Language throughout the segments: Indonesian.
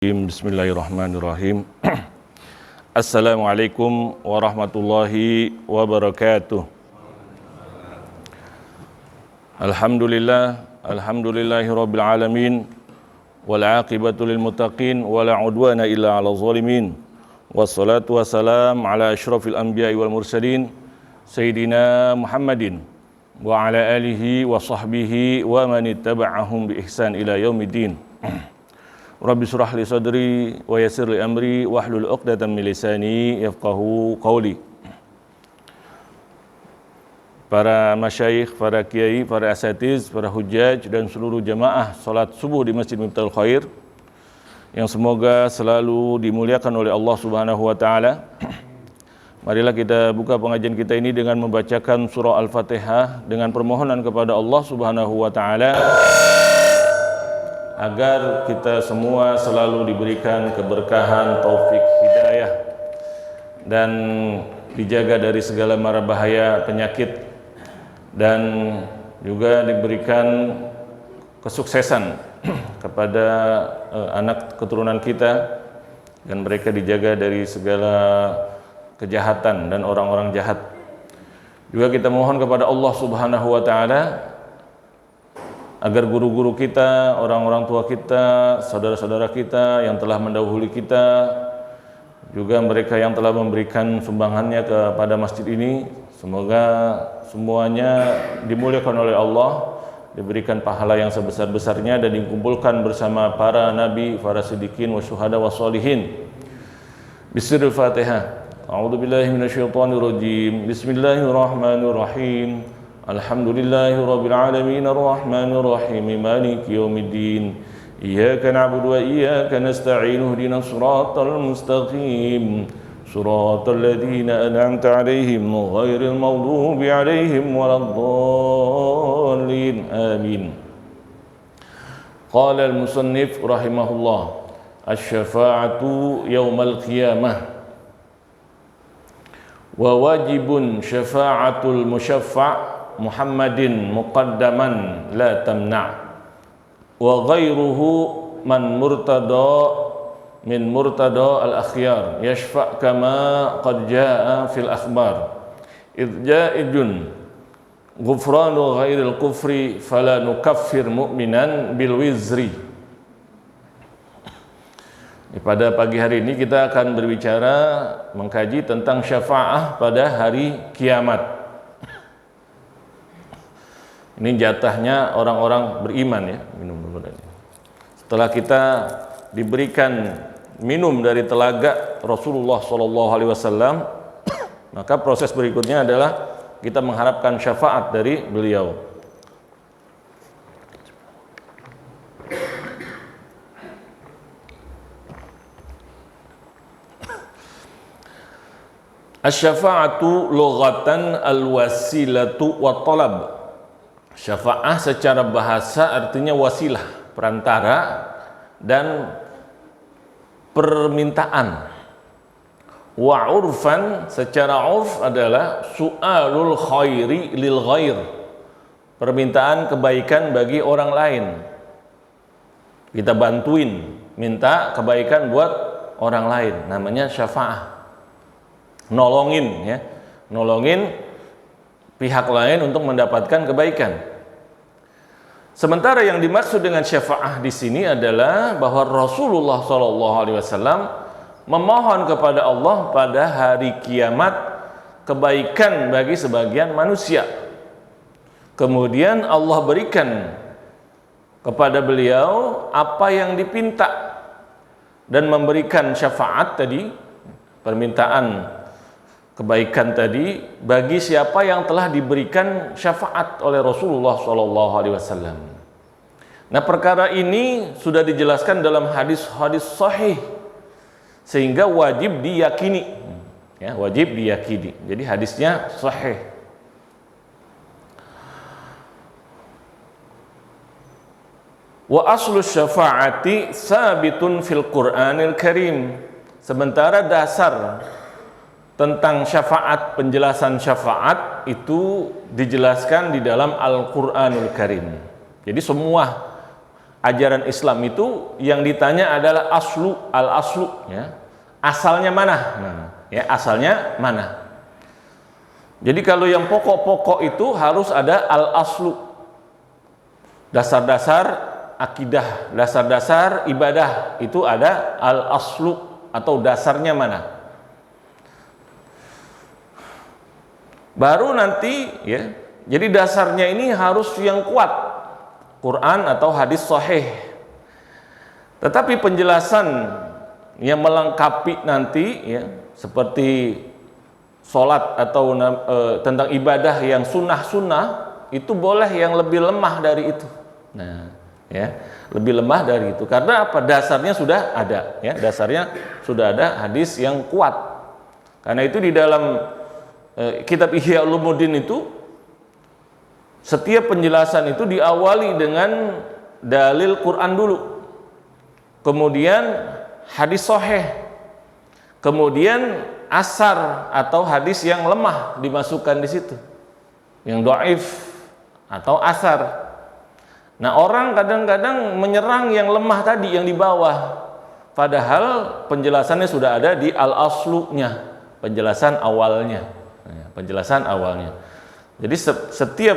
Bismillahirrahmanirrahim. Assalamualaikum warahmatullahi wabarakatuh. Alhamdulillahirabbil alamin wal aqibatu lil muttaqin wala udwana illa 'alal zalimin. Wassalatu wassalam ala asyrafil anbiya'i wal mursalin sayyidina Muhammadin wa ala alihi wa sahbihi wa man ittaba'ahum bi ihsan ila yaumiddin. Rabbi shrah li sadri wa yassir li amri wahlul 'uqdatam min lisani yafqahu qawli. Para masyayikh, para kiai, para asatiz, para hujjaj dan seluruh jamaah salat subuh di Masjid Miftahul Khair yang semoga selalu dimuliakan oleh Allah Subhanahu wa taala. Marilah kita buka pengajian kita ini dengan membacakan surah Al-Fatihah dengan permohonan kepada Allah Subhanahu wa taala agar kita semua selalu diberikan keberkahan, taufik, hidayah dan dijaga dari segala mara bahaya, penyakit dan juga diberikan kesuksesan kepada anak keturunan kita dan mereka dijaga dari segala kejahatan dan orang-orang jahat. Juga kita mohon kepada Allah Subhanahu wa taala agar guru-guru kita, orang-orang tua kita, saudara-saudara kita yang telah mendahului kita, juga mereka yang telah memberikan sumbangannya kepada masjid ini, semoga semuanya dimuliakan oleh Allah, diberikan pahala yang sebesar-besarnya dan dikumpulkan bersama para nabi, para siddiqin, wa syuhada, wa sholihin. Bismillahirrahmanirrahim. Fatihah. A'udzubillahi minasyaitonirrajim. Bismillahirrahmanirrahim. Alhamdulillahi rabbil alamin arrahmanir rahim maliki yaumiddin iyyaka na'budu wa iyyaka nasta'in ihdinas siratal mustaqim siratal ladzina an'amta 'alaihim ghairil maghdubi 'alaihim waladdallin amin. Qala al-musannif rahimahullah asy-syafa'atu yaumal qiyamah wa wajibun syafa'atul musyaffa' Muhammadin muqaddaman la tamna' wa ghairuhu man murtada min murtada al-akhyar yashfa' kama qad jaa'a fil akhbar idh ja'idun ghufranu ghairil kufri fala nukaffir mu'minan bil wizri. Pada pagi hari ini kita akan berbicara mengkaji tentang syafaah pada hari kiamat. Ini jatahnya orang-orang beriman ya, minum dulu tadi. Setelah kita diberikan minum dari telaga Rasulullah SAW, maka proses berikutnya adalah kita mengharapkan syafaat dari beliau. Asy-syafa'atu lughatan al-wasilatu wa talab. Syafa'ah secara bahasa artinya wasilah, perantara dan permintaan. Wa urfan secara urf adalah su'alul khairi lil ghair, permintaan kebaikan bagi orang lain. Kita bantuin, minta kebaikan buat orang lain, namanya syafa'ah. Nolongin ya, nolongin pihak lain untuk mendapatkan kebaikan. Sementara yang dimaksud dengan syafaah di sini adalah bahwa Rasulullah SAW memohon kepada Allah pada hari kiamat kebaikan bagi sebagian manusia. Kemudian Allah berikan kepada beliau apa yang dipinta dan memberikan syafaat tadi, permintaan kebaikan tadi bagi siapa yang telah diberikan syafaat oleh Rasulullah SAW. Nah, perkara ini sudah dijelaskan dalam hadis-hadis sahih sehingga wajib diyakini. Ya, wajib diyakini. Jadi hadisnya sahih. Wa aslu syafa'ati sabitun fil Qur'anil Karim. Sementara dasar tentang syafaat, penjelasan syafaat itu dijelaskan di dalam Al-Qur'anul Karim. Jadi semua ajaran Islam itu yang ditanya adalah al-aslu, ya. Asalnya mana? Nah, ya, asalnya mana? Jadi kalau yang pokok-pokok itu harus ada al-aslu. Dasar-dasar akidah, dasar-dasar ibadah itu ada al-aslu atau dasarnya mana? Baru nanti, ya. Jadi dasarnya ini harus yang kuat. Quran atau hadis sahih. Tetapi penjelasan yang melengkapi nanti, ya, seperti sholat atau tentang ibadah yang sunnah-sunnah, itu boleh yang lebih lemah dari itu. Nah, ya, lebih lemah dari itu. Karena apa? Dasarnya sudah ada, ya, dasarnya sudah ada hadis yang kuat. Karena itu di dalam kitab Ihya Ulumuddin itu setiap penjelasan itu diawali dengan dalil Quran dulu, kemudian hadis sahih, kemudian asar atau hadis yang lemah dimasukkan di situ, yang dhaif atau asar. Nah, orang kadang-kadang menyerang yang lemah tadi, yang di bawah, padahal penjelasannya sudah ada di al-aslunya, penjelasan awalnya, penjelasan awalnya. Jadi setiap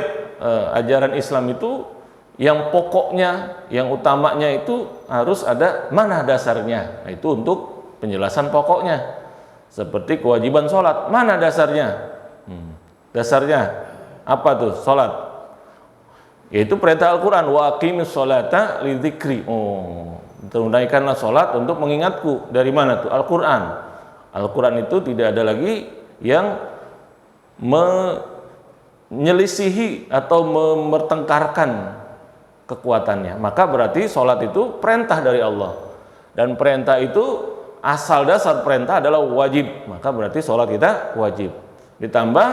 ajaran Islam itu yang pokoknya, yang utamanya itu harus ada mana dasarnya. Nah, itu untuk penjelasan pokoknya. Seperti kewajiban sholat, mana dasarnya? Dasarnya apa tuh sholat? Yaitu perintah Al-Quran, wa aqimis sholata lidzikri. Tunaikanlah sholat untuk mengingatku. Dari mana tuh? Al-Quran. Al-Quran itu tidak ada lagi yang menyelisihi atau mempertengkarkan kekuatannya. Maka berarti sholat itu perintah dari Allah, dan perintah itu asal dasar perintah adalah wajib. Maka berarti sholat kita wajib. Ditambah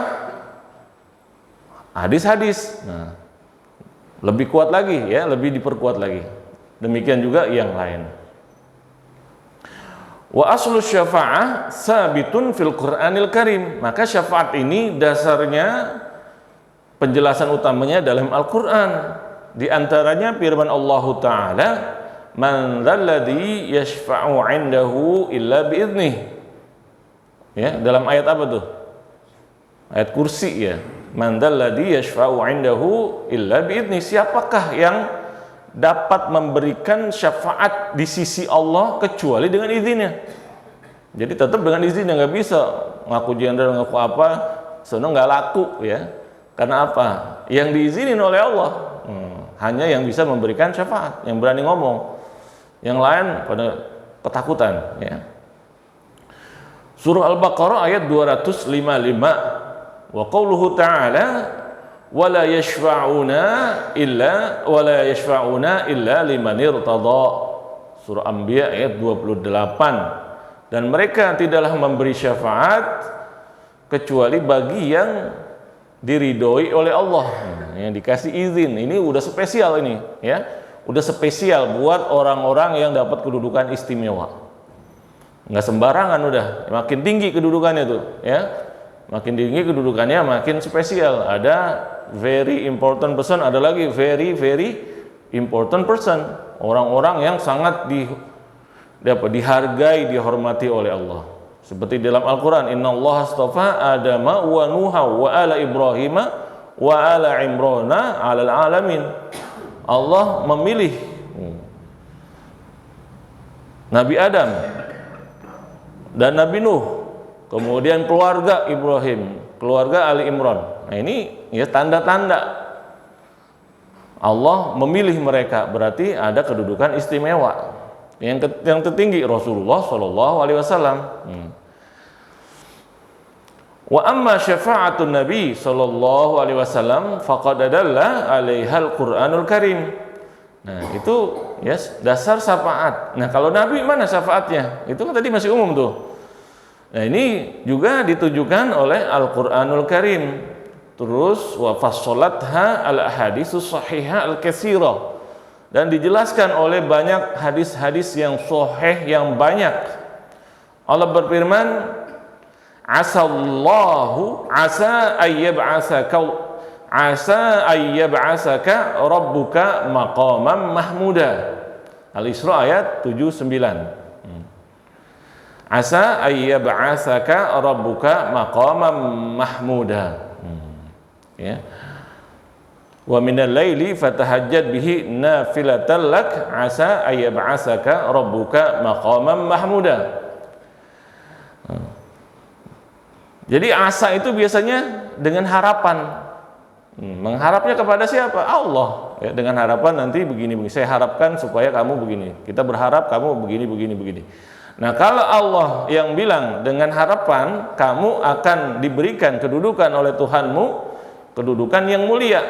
hadis-hadis, nah, lebih kuat lagi, ya, lebih diperkuat lagi. Demikian juga yang lain. Wa aslu syafa'ah sabitun fil Qur'anil Karim. Maka syafaat ini dasarnya, penjelasan utamanya dalam Al-Quran. Di antaranya firman Allah Ta'ala, man dzalladzi yashfa'u 'indahu illa bi'idnih. Ya, dalam ayat apa tuh? Ayat kursi, ya. Man dzalladzi yashfa'u 'indahu illa bi'idnih. Siapakah yang dapat memberikan syafaat di sisi Allah kecuali dengan izinnya? Jadi tetap dengan izinnya, nggak bisa ngaku jenderal, ngaku apa, sono nggak laku, ya. Karena apa? Yang diizinin oleh Allah, hanya yang bisa memberikan syafaat, yang berani ngomong. Yang lain pada ketakutan, ya. Surah Al-Baqarah ayat 255. Wa qauluhu ta'ala wala yashfa'una illa liman irtada. Surah Anbiya ayat 28. Dan mereka tidaklah memberi syafaat kecuali bagi yang diridhoi oleh Allah, yang dikasih izin. Ini udah spesial ini, ya. Udah spesial buat orang-orang yang dapat kedudukan istimewa. Nggak sembarangan, udah makin tinggi kedudukannya tuh, ya. Makin tinggi kedudukannya makin spesial. Ada very important person, ada lagi very important person. Orang-orang yang sangat dihargai, dihormati oleh Allah. Seperti dalam Al-Quran, innallaha astafa Adama wa Nuha wa ala Ibrahim wa ala Imrana 'alal alamin. Allah memilih Nabi Adam dan Nabi Nuh, kemudian keluarga Ibrahim, keluarga Ali Imran. Nah, ini ya tanda-tanda Allah memilih mereka, berarti ada kedudukan istimewa. Yang tertinggi Rasulullah Shallallahu Alaihi Wasallam. Wa amma syafa'atun Nabi Shallallahu Alaihi Wasallam faqad adalla 'alaiha Al-Qur'anul Karim. Nah, itu ya dasar syafaat. Nah, kalau Nabi mana syafaatnya? Itu kan tadi masih umum tuh. Nah, ini juga ditujukan oleh Al-Qur'anul Karim. Terus wa fassalatha al-ahaditsus sahihah al-katsira. Dan dijelaskan oleh banyak hadis-hadis yang sahih yang banyak. Allah berfirman, asa asa ayyab'asaka rabbuka maqaman mahmuda. Al-Isra ayat 79. Asa ayyab'asaka rabbuka maqaman mahmuda. Ya. Wa minal laili fatahajjad bihi nafilatan lak asa ayyab'asaka rabbuka maqaman mahmuda. Jadi asa itu biasanya dengan harapan. Mengharapnya kepada siapa? Allah. Ya, dengan harapan nanti begini. Saya harapkan supaya kamu begini. Kita berharap kamu begini. Nah, kalau Allah yang bilang dengan harapan kamu akan diberikan kedudukan oleh Tuhanmu, kedudukan yang mulia,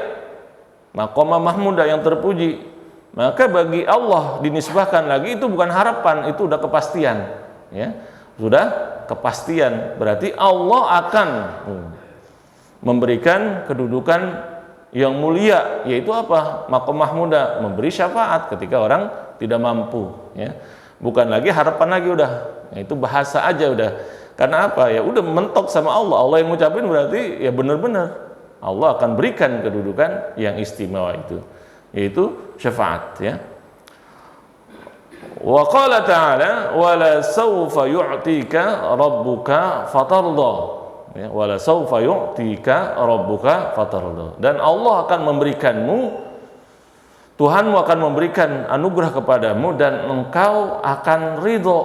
maqamah mahmudah yang terpuji, maka bagi Allah dinisbahkan lagi itu bukan harapan, itu udah kepastian, ya. Sudah kepastian, berarti Allah akan memberikan kedudukan yang mulia, yaitu apa? Maqamah mahmudah, memberi syafaat ketika orang tidak mampu, ya. Bukan lagi harapan lagi udah, itu bahasa aja udah. Karena apa? Ya udah mentok sama Allah. Allah yang ngucapin berarti ya benar-benar Allah akan berikan kedudukan yang istimewa itu, yaitu syafaat, ya. Wa qala ta'ala wala sawfa yu'tika rabbuka fatarda. Ya, wala sawfa yu'tika rabbuka fatarda. Dan Allah akan memberikanmu, Tuhanmu akan memberikan anugerah kepadamu dan engkau akan ridho.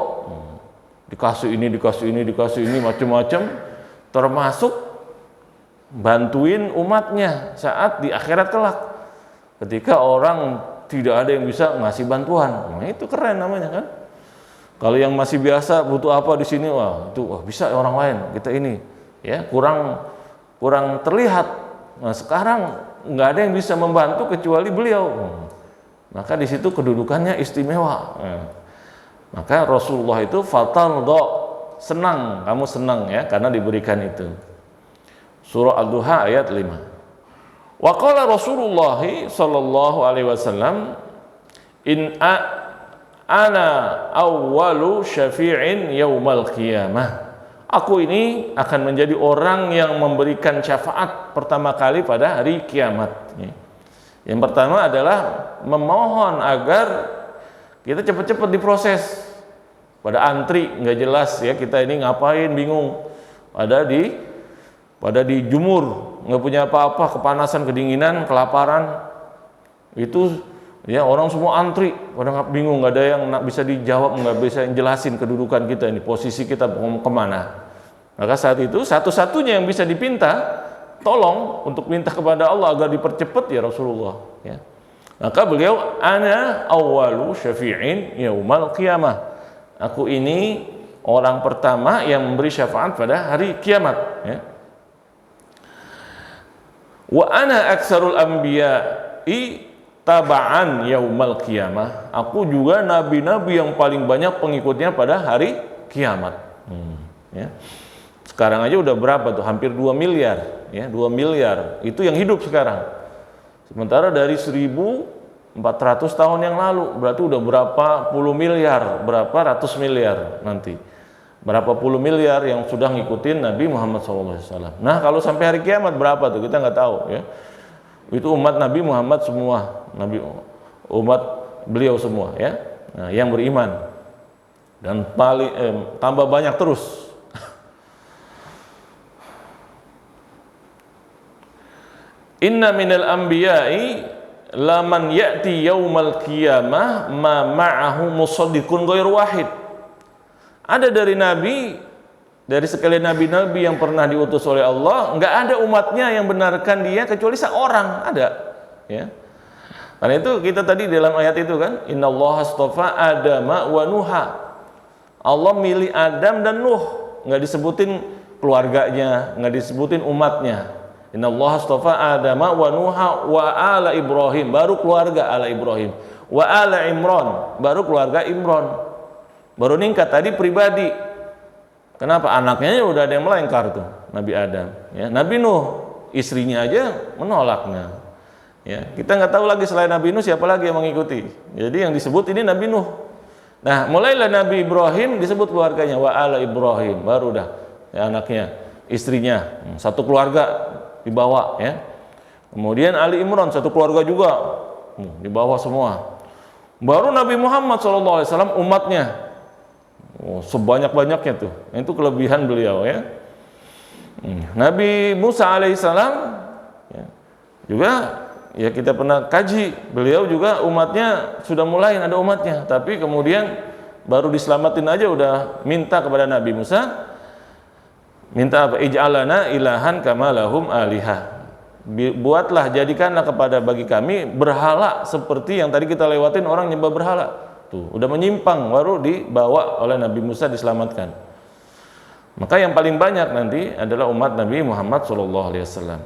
Dikasih ini macam-macam, termasuk bantuin umatnya saat di akhirat kelak. Ketika orang tidak ada yang bisa ngasih bantuan, nah itu keren namanya kan. Kalau yang masih biasa butuh apa di sini, bisa orang lain, kita ini ya kurang terlihat. Nah sekarang nggak ada yang bisa membantu kecuali beliau, maka di situ kedudukannya istimewa. Maka Rasulullah itu fatardo, senang, kamu senang ya karena diberikan itu. Surah Al-Duha ayat 5. Wa qala Rasulullah sallallahu alaihi wasallam ana awwalu syafi'in yaumal qiyamah. Aku ini akan menjadi orang yang memberikan syafaat pertama kali pada hari kiamat. Yang pertama adalah memohon agar kita cepat-cepat diproses. Pada antri nggak jelas ya, kita ini ngapain bingung. Pada dijumur, nggak punya apa-apa, kepanasan, kedinginan, kelaparan. Itu ya orang semua antri, pada bingung, nggak ada yang bisa dijawab, nggak bisa jelasin kedudukan kita ini, posisi kita kemana. Maka saat itu satu-satunya yang bisa dipinta tolong untuk minta kepada Allah agar dipercepat ya Rasulullah. Ya. Maka beliau ana awwalu syafi'in yaumal qiyamah. Aku ini orang pertama yang memberi syafaat pada hari kiamat. Ya. Wa ana aktsarul anbiya'i taba'an yaumal qiyamah. Aku juga nabi-nabi yang paling banyak pengikutnya pada hari kiamat. Ya. Sekarang aja udah berapa tuh? Hampir 2 miliar, ya, 2 miliar. Itu yang hidup sekarang. Sementara dari 1400 tahun yang lalu, berarti udah berapa puluh miliar, berapa ratus miliar nanti. Berapa puluh miliar yang sudah ngikutin Nabi Muhammad SAW. Nah, kalau sampai hari kiamat berapa tuh? Kita nggak tahu, ya. Itu umat Nabi Muhammad semua, umat beliau semua, ya. Nah, yang beriman dan paling tambah banyak terus. Inna minal anbiya'i laman ya'ti yaumal qiyamah ma ma'ahu musaddiqun ghairu wahid. Ada dari sekalian nabi-nabi yang pernah diutus oleh Allah, enggak ada umatnya yang benarkan dia kecuali seorang, ada, ya. Karena itu kita tadi dalam ayat itu kan, innallaha astafa Adama wa Nuha. Allah milih Adam dan Nuh, enggak disebutin keluarganya, enggak disebutin umatnya. Innallaha astafa Adama wa Nuha wa ala Ibrahim, baru keluarga ala Ibrahim, wa ala Imran, baru keluarga Imran, baru ningkat tadi pribadi. Kenapa? Anaknya udah ada yang melengkar tuh, Nabi Adam, ya. Nabi Nuh, istrinya aja menolaknya, ya. Kita nggak tahu lagi selain Nabi Nuh siapa lagi yang mengikuti. Jadi yang disebut ini Nabi Nuh. Nah, mulailah Nabi Ibrahim disebut keluarganya, wa ala Ibrahim, baru dah ya, anaknya, istrinya, satu keluarga dibawa, ya. Kemudian Ali Imran satu keluarga juga, di bawah semua. Baru Nabi Muhammad SAW umatnya, sebanyak-banyaknya tuh. Itu kelebihan beliau ya. Nabi Musa alaihissalam ya, juga ya kita pernah kaji, beliau juga umatnya sudah mulai ada umatnya, tapi kemudian baru diselamatin aja udah minta kepada Nabi Musa, minta apa? Ij'alana ilahan kama lahum alihah. Buatlah, jadikanlah kepada bagi kami berhala seperti yang tadi kita lewatin orang nyembah berhala. Tuh, udah menyimpang baru dibawa oleh Nabi Musa diselamatkan. Maka yang paling banyak nanti adalah umat Nabi Muhammad sallallahu alaihi wasallam.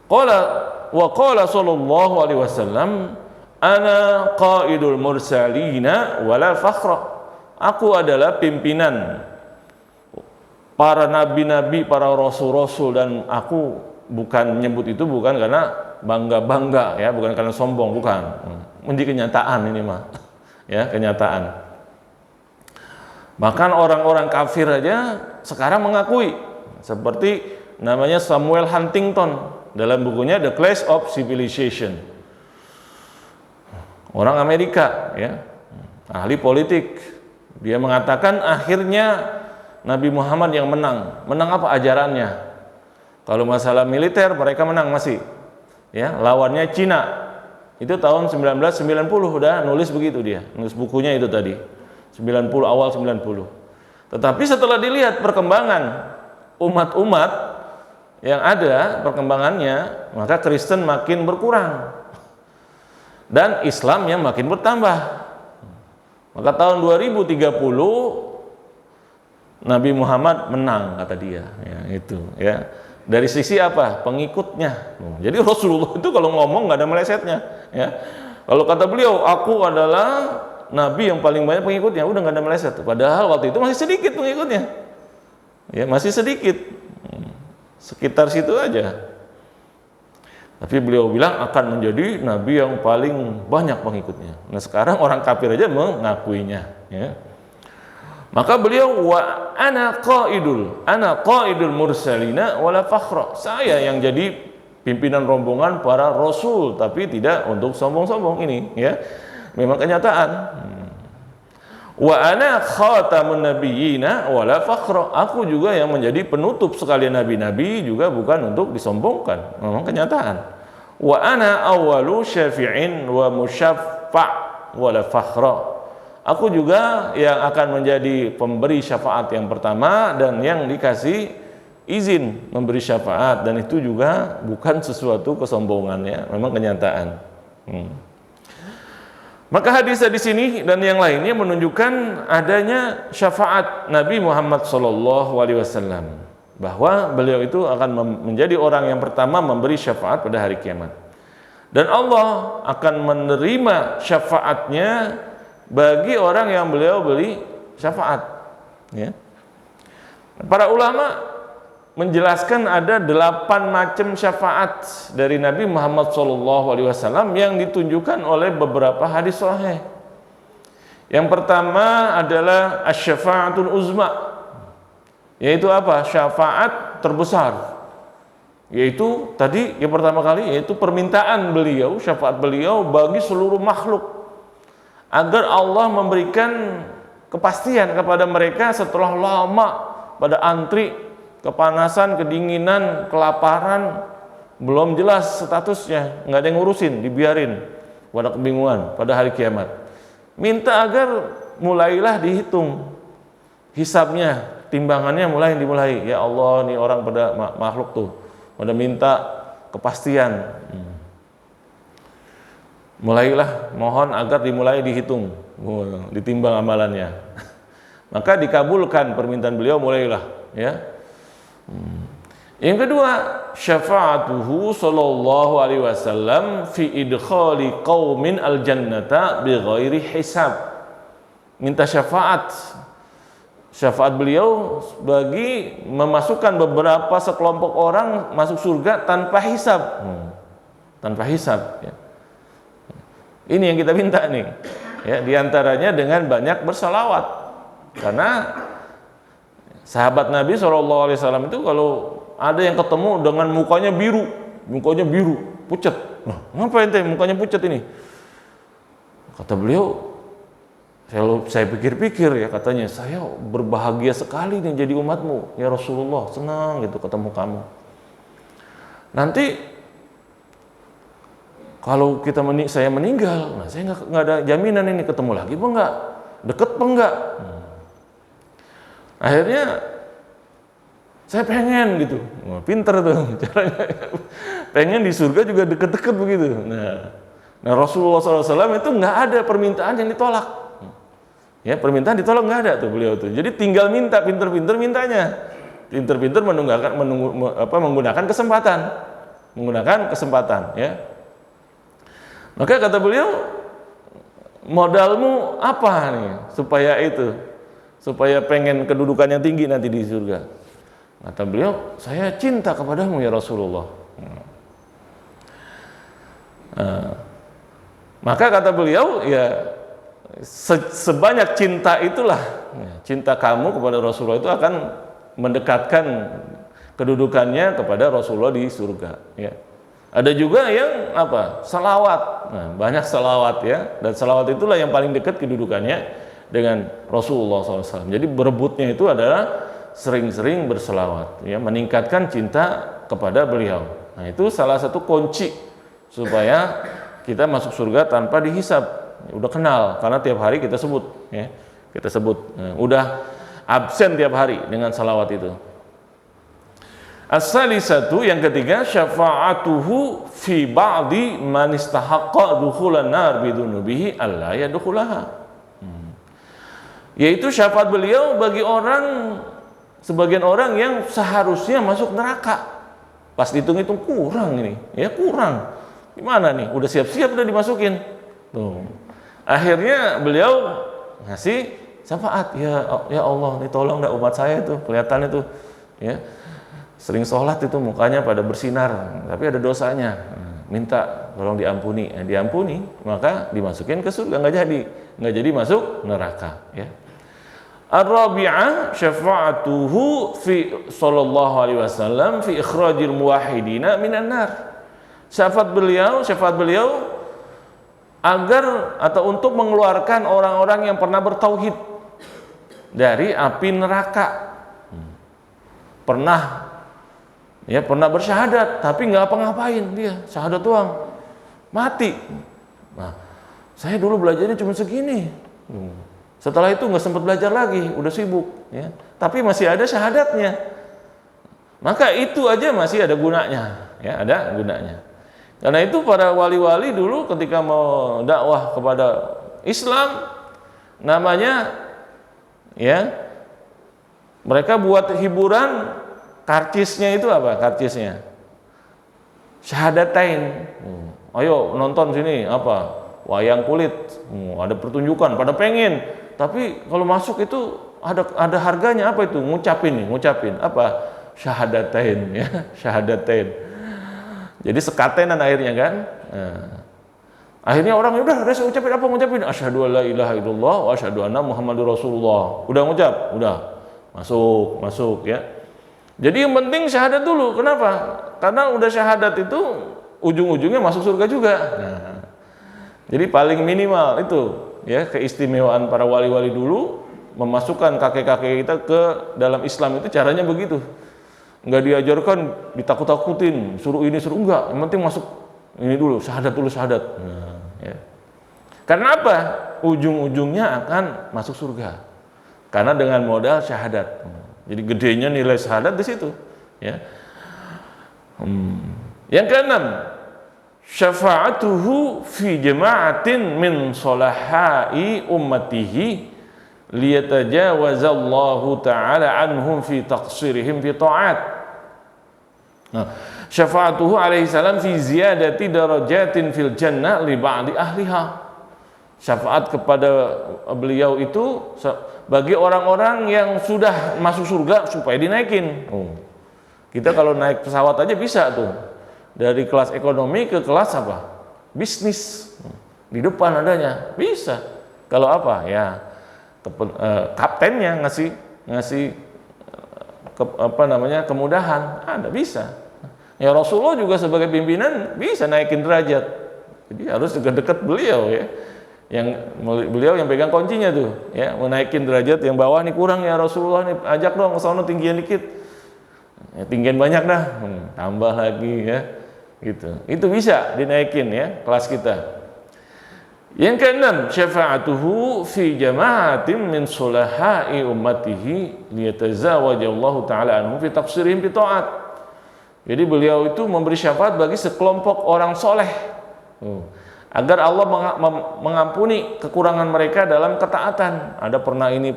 Qala sallallahu alaihi wasallam, ana qaidul mursalina wala fakhra. Aku adalah pimpinan para nabi-nabi, para rasul-rasul, dan aku bukan menyebut itu bukan karena bangga-bangga ya, bukan karena sombong, bukan. Ini kenyataan ini mah. Ya, kenyataan. Bahkan orang-orang kafir aja sekarang mengakui, seperti namanya Samuel Huntington dalam bukunya The Clash of Civilization. Orang Amerika ya, ahli politik. Dia mengatakan akhirnya Nabi Muhammad yang menang. Menang apa? Ajarannya. Kalau masalah militer mereka menang masih. Ya, lawannya Cina. Itu tahun 1990 udah nulis begitu dia. Nulis bukunya itu tadi. 90 awal 90. Tetapi setelah dilihat perkembangan umat-umat yang ada perkembangannya, maka Kristen makin berkurang dan Islam yang makin bertambah. Maka tahun 2030 Nabi Muhammad menang kata dia, ya itu ya. Dari sisi apa? Pengikutnya. Jadi Rasulullah itu kalau ngomong nggak ada melesetnya, ya. Kalau kata beliau, aku adalah Nabi yang paling banyak pengikutnya, udah nggak ada meleset. Padahal waktu itu masih sedikit pengikutnya, ya masih sedikit, sekitar situ aja. Tapi beliau bilang akan menjadi Nabi yang paling banyak pengikutnya. Nah sekarang orang kafir aja mengakuinya. Ya. Maka beliau ana qaidul mursalina wala fakhra. Saya yang jadi pimpinan rombongan para rasul, tapi tidak untuk sombong-sombong ini. Ya. Memang kenyataan. Wa ana khatamun nabiyyina wala fakhra. Aku juga yang menjadi penutup sekalian nabi-nabi, juga bukan untuk disombongkan. Memang kenyataan. Wa ana awwalu syafi'in wa musyaffa' wala fakhra. Aku juga yang akan menjadi pemberi syafaat yang pertama dan yang dikasih izin memberi syafaat, dan itu juga bukan sesuatu kesombongannya, memang kenyataan. Maka hadis di sini dan yang lainnya menunjukkan adanya syafaat Nabi Muhammad SAW, bahwa beliau itu akan menjadi orang yang pertama memberi syafaat pada hari kiamat, dan Allah akan menerima syafaatnya bagi orang yang beliau beri syafaat. Ya. Para ulama menjelaskan ada 8 macam syafaat dari Nabi Muhammad SAW yang ditunjukkan oleh beberapa hadis sahih. Yang pertama adalah asy-syafa'atul uzma, yaitu apa? Syafaat terbesar. Yaitu tadi yang pertama kali yaitu permintaan beliau, syafaat beliau bagi seluruh makhluk, agar Allah memberikan kepastian kepada mereka setelah lama pada antri, kepanasan, kedinginan, kelaparan, belum jelas statusnya, nggak ada yang ngurusin, dibiarin pada kebingungan pada hari kiamat. Minta agar mulailah dihitung hisabnya, timbangannya dimulai. Ya Allah, nih orang pada makhluk tuh pada minta kepastian. Mulailah mohon agar dimulai dihitung, ditimbang amalannya. Maka dikabulkan permintaan beliau, mulailah ya. Yang kedua, syafa'atuhu sallallahu alaihi wasallam fi idkhali qaumin al-jannata bighairi hisab. Minta syafaat beliau bagi memasukkan beberapa sekelompok orang masuk surga tanpa hisab. Tanpa hisab ya. Ini yang kita minta nih, ya, diantaranya dengan banyak bersalawat, karena sahabat Nabi SAW itu kalau ada yang ketemu dengan mukanya biru, pucat. Ngapain teh mukanya pucat ini? Kata beliau, saya pikir-pikir ya, katanya, saya berbahagia sekali nih jadi umatmu ya Rasulullah, senang gitu ketemu kamu. Nanti kalau saya meninggal, nah saya nggak ada jaminan ini ketemu lagi apa enggak, deket apa enggak. Akhirnya saya pengen gitu, pinter tuh caranya, pengen di surga juga deket-deket begitu. Nah Rasulullah SAW itu nggak ada permintaan yang ditolak. Ya, permintaan ditolak nggak ada tuh beliau tuh. Jadi tinggal minta, pinter-pinter mintanya, pinter-pinter menggunakan kesempatan, ya. Maka kata beliau, modalmu apa nih supaya pengen kedudukan yang tinggi nanti di surga? Kata beliau, saya cinta kepadamu ya Rasulullah. Maka kata beliau, ya sebanyak cinta itulah, cinta kamu kepada Rasulullah itu akan mendekatkan kedudukannya kepada Rasulullah di surga. Ya. Ada juga yang salawat, banyak salawat ya, dan salawat itulah yang paling dekat kedudukannya dengan Rasulullah SAW. Jadi berebutnya itu adalah sering-sering berselawat, ya, meningkatkan cinta kepada beliau. Nah itu salah satu kunci supaya kita masuk surga tanpa dihisab. Udah kenal karena tiap hari kita sebut, ya. Udah absen tiap hari dengan salawat itu. As-salisatu, yang ketiga, syafa'atuhu fi ba'di man istahaqqa dukhulan nar bidunubihi alla yadkhulaha. Yaitu syafaat beliau bagi sebagian orang yang seharusnya masuk neraka. Pas dihitung-hitung kurang ini, ya kurang. Gimana nih? Udah siap-siap udah dimasukin. Tuh. Akhirnya beliau ngasih syafaat, ya Allah, nih tolong dah umat saya tuh, kelihatan itu, ya sering sholat itu mukanya pada bersinar, tapi ada dosanya, minta tolong diampuni, diampuni, maka dimasukin ke surga, nggak jadi masuk neraka, ya. Ar-rabi'ah syafa'atuhu fi sallallahu alaihi wasallam fi ikhrajil muwahhidina minan nar. Syafaat beliau agar atau untuk mengeluarkan orang-orang yang pernah bertauhid dari api neraka. Pernah bersyahadat tapi nggak apa-ngapain, dia syahadat doang, mati. Nah, saya dulu belajarnya cuma segini. Setelah itu nggak sempat belajar lagi, udah sibuk, ya. Tapi masih ada syahadatnya. Maka itu aja masih ada gunanya, ya, ada gunanya. Karena itu para wali-wali dulu ketika mau dakwah kepada Islam, namanya, ya, mereka buat hiburan, karcisnya itu apa? Karcisnya syahadatain. Ayo nonton sini wayang kulit, ada pertunjukan, pada pengen. Tapi kalau masuk itu ada harganya, apa itu? Ngucapin apa? Syahadatain, ya, syahadatain. Jadi sekatenan akhirnya kan. Akhirnya orang udah saya ngucapin asyhadu alla ilaha illallah wa asyhadu anna muhammadur rasulullah. Udah ngucap, udah masuk ya. Jadi yang penting syahadat dulu. Kenapa? Karena udah syahadat itu ujung-ujungnya masuk surga juga. Jadi paling minimal itu, ya, keistimewaan para wali-wali dulu memasukkan kakek-kakek kita ke dalam Islam itu caranya begitu. Nggak diajarkan ditakut-takutin, suruh ini suruh enggak, yang penting masuk ini dulu, syahadat. Ya. Karena apa? Ujung-ujungnya akan masuk surga. Karena dengan modal syahadat. Jadi gedenya nilai syahadat di situ, ya. Yang keenam, syafa'atuhu fi jama'atin min salahai ummatihi liyatajawazallahu ta'ala anhum fi taqsirihim fi ta'at. Nah, syafa'atuhu alaihi salam fi ziyadati darajatin fil jannah li ba'di ahliha. Syafaat kepada beliau itu bagi orang-orang yang sudah masuk surga supaya dinaikin. Kita kalau naik pesawat aja bisa tuh, dari kelas ekonomi ke kelas bisnis, di depan adanya bisa. Kalau ya kaptennya ngasih kemudahan, ada bisa. Ya Rasulullah juga sebagai pimpinan bisa naikin derajat. Jadi harus dekat-dekat beliau ya. Yang beliau yang pegang kuncinya tuh ya, menaikin derajat yang bawah nih kurang ya Rasulullah nih, ajak dong ke sana tinggian dikit. Ya, tinggian banyak dah, tambah lagi ya. Gitu. Itu bisa dinaikin ya kelas kita. Yang keenam, syafa'atuhu fi jama'atin min sulahai ummatihi liyatazawajallahu ta'ala anhum fi taqsirihim fi ta'at. Jadi beliau itu memberi syafaat bagi sekelompok orang soleh agar Allah mengampuni kekurangan mereka dalam ketaatan. Ada pernah ini.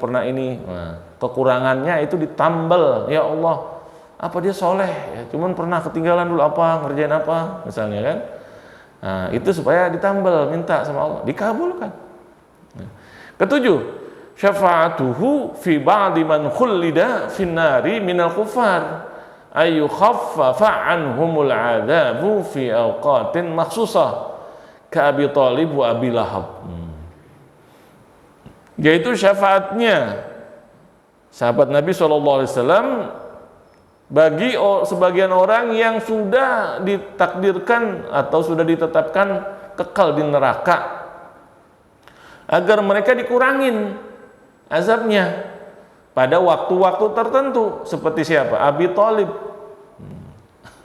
Nah, kekurangannya itu ditambal, ya Allah. Apa dia soleh? Ya, cuman pernah ketinggalan dulu apa, ngerjain apa, misalnya kan. Nah, itu supaya ditambal, minta sama Allah, dikabulkan. Nah. Ketujuh, syafa'atuhu fi ba'di man khullida finnari minal kufar ayu khaffafa anhumul adabu fi awqatin maksusah ka Abi Thalib wa Abi Lahab. Yaitu syafaatnya sahabat Nabi SAW bagi sebagian orang yang sudah ditakdirkan atau sudah ditetapkan kekal di neraka, agar mereka dikurangin azabnya pada waktu-waktu tertentu. Seperti siapa? Abi Thalib.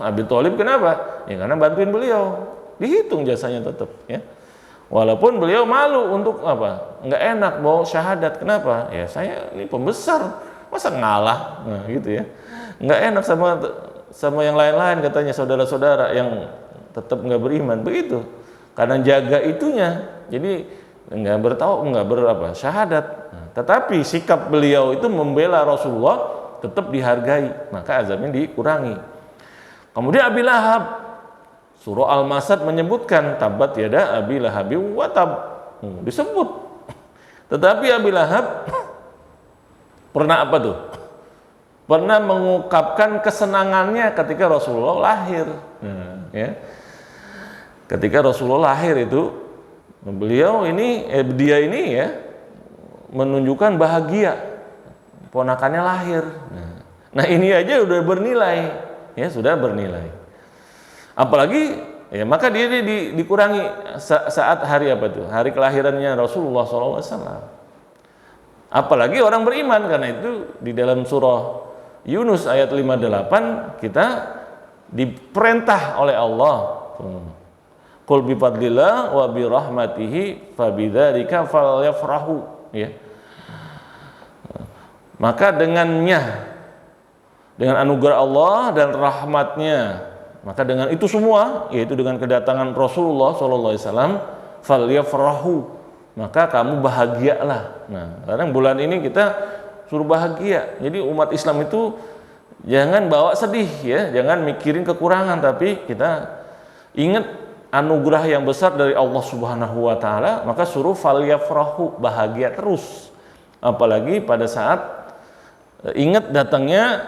Abi Thalib kenapa? Ya karena bantuin beliau, dihitung jasanya tetap ya. Walaupun beliau malu untuk apa? Nggak enak bawa syahadat. Kenapa? Ya saya ini pembesar, masa ngalah? Nah gitu ya. Nggak enak sama yang lain-lain katanya, saudara-saudara yang tetap nggak beriman, begitu. Karena jaga itunya, jadi nggak syahadat. Nah, tetapi sikap beliau itu membela Rasulullah tetap dihargai, maka azabnya dikurangi. Kemudian Abi Lahab, surah Al-Masad menyebutkan tabat yada Abi Lahabi wa tab, disebut. Tetapi Abi Lahab pernah apa tuh? Pernah mengungkapkan kesenangannya ketika Rasulullah lahir. Ya. Ketika Rasulullah lahir itu, dia ini ya menunjukkan bahagia ponakannya lahir. Nah ini aja udah bernilai, ya sudah bernilai. Apalagi ya maka dia dikurangi saat hari apa tuh? Hari kelahirannya Rasulullah SAW. Apalagi orang beriman, karena itu di dalam surah Yunus ayat 58 kita diperintah oleh Allah, qul bi fadlillah wa bi rahmatihi fabidzalika falyafrahu, ya. Maka dengan anugerah Allah dan rahmatnya, maka dengan itu semua, yaitu dengan kedatangan Rasulullah SAW, falyafrahu, maka kamu bahagialah. Nah, sekarang bulan ini kita suruh bahagia. Jadi umat Islam itu jangan bawa sedih ya, jangan mikirin kekurangan, tapi kita ingat anugerah yang besar dari Allah Subhanahu wa taala, maka suruh falyafrahu, bahagia terus. Apalagi pada saat ingat datangnya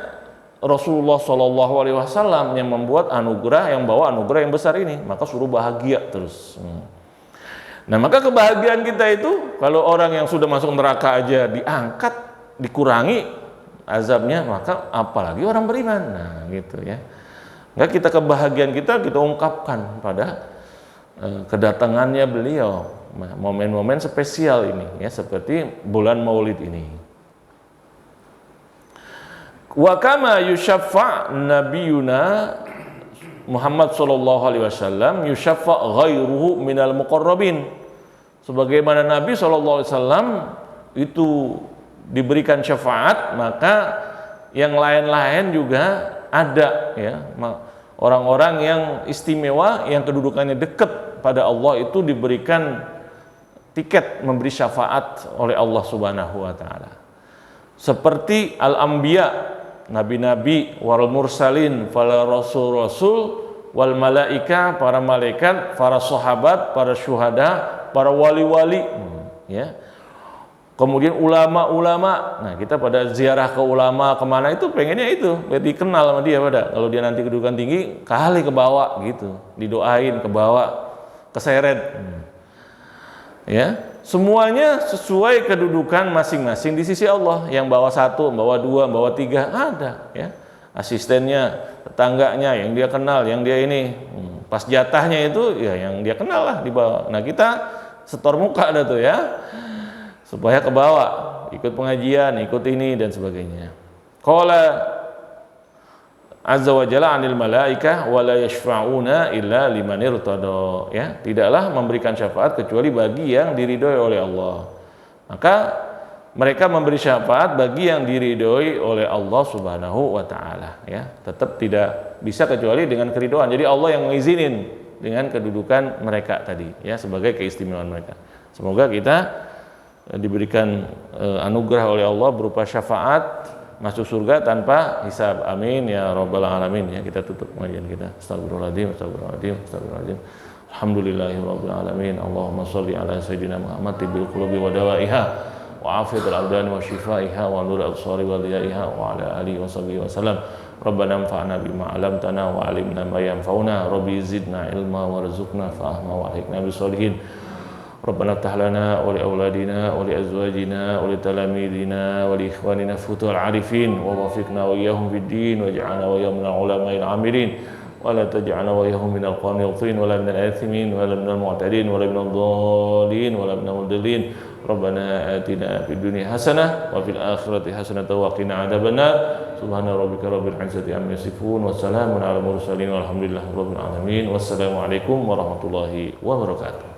Rasulullah SAW yang membuat anugerah, yang bawa anugerah yang besar ini, maka suruh bahagia terus. Nah, maka kebahagiaan kita itu kalau orang yang sudah masuk neraka aja diangkat, dikurangi azabnya, maka apalagi orang beriman. Nah gitu ya. Enggak, kita kebahagiaan kita ungkapkan pada kedatangannya beliau, momen-momen spesial ini ya, seperti bulan Maulid ini. Wa kama yushaffa nabiyuna Muhammad sallallahu alaihi wasallam yushaffa ghairuhu minal muqarrabin. Sebagaimana Nabi sallallahu alaihi wasallam itu diberikan syafaat, maka yang lain-lain juga ada ya, orang-orang yang istimewa yang kedudukannya dekat pada Allah itu diberikan tiket memberi syafaat oleh Allah Subhanahu wa taala. Seperti al-anbiya, nabi-nabi, wal mursalin, fal rasul-rasul, wal malaika, para malaikat, para sahabat, para syuhada, para wali-wali ya. Kemudian ulama-ulama, nah kita pada ziarah ke ulama kemana itu pengennya itu, biar dikenal sama dia pada. Kalau dia nanti kedudukan tinggi, kali ke bawah gitu, didoain ke bawah, keseret. Ya, semuanya sesuai kedudukan masing-masing di sisi Allah. Yang bawa 1, bawa 2, bawa 3 ada. Ya, asistennya, tetangganya, yang dia kenal, yang dia ini. Pas jatahnya itu ya yang dia kenal lah dibawa. Nah kita setor muka dah tuh ya, supaya ke bawah, ikut pengajian, ikut ini dan sebagainya. Qala azza wa jalla 'anil malaikah wa la yashfa'una illa liman irtada, ya, tidaklah memberikan syafaat kecuali bagi yang diridhoi oleh Allah. Maka mereka memberi syafaat bagi yang diridhoi oleh Allah Subhanahu wa taala, ya. Tetap tidak bisa kecuali dengan keridhaan. Jadi Allah yang mengizinin dengan kedudukan mereka tadi, ya, sebagai keistimewaan mereka. Semoga kita diberikan anugerah oleh Allah berupa syafaat masuk surga tanpa hisab. Amin ya rabbal alamin. Ya, kita tutup pengajian kita. Astagfirullahaladzim, astagfirullahaladzim, astagfirullahaladzim. Alhamdulillahirabbil alamin. Allahumma shalli ala sayyidina Muhammad tibbil qulubi wa dawaiha wa afiyatul abdani wa shifaiha wa nur absari wa liyaiha wa ala alihi wa sahbihi wa sallam. Rabbana anfa'na bima 'allamtana wa 'allimna ma yanfa'una. Rabbi zidna ilma warzuqna fahma wa alhiqna bis solihin. Rabbana iftah lana wa li auladina wa li azwajina wa li talamidina wa li ikhwanina futuhal arifin wa wafiqna wa iyyahum fid din waj'alna wa iyyahum minal ulama'il amilin wa la taj'alna wa iyyahum minal qanitin wa la minal athimin wa la minal mu'tadin wa la minal dhalin wa la minal mudallin. Rabbana atina fid dunya hasanah wa fil akhirati hasanah wa qina adzabannar. Subhana rabbika rabbil izzati amma yasifun wa salamun alal mursalin walhamdulillahi rabbil alamin. Wassalamu alaikum warahmatullahi wabarakatuh.